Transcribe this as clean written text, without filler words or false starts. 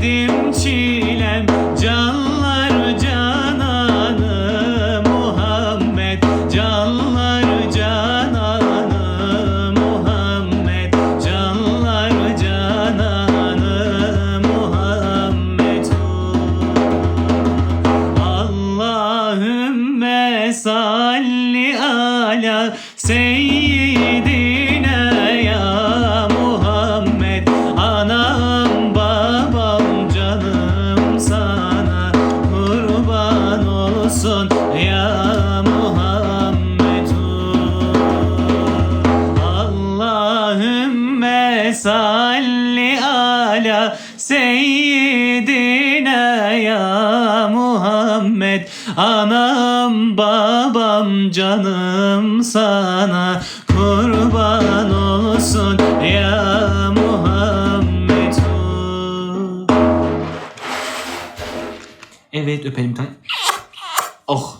derdim çilem, canlar cananı Muhammed, canlar cananı Muhammed, canlar cananı Muhammed. Allahümme salli ala seyyidina ya Muhammed. Anam babam canım sana kurban olsun ya Muhammed. Allahümme salli ala seyyidina ya Muhammed. Anam babam canım sana kurban olsun ya Muhammed. Evet, öpelim bir tane. Oh.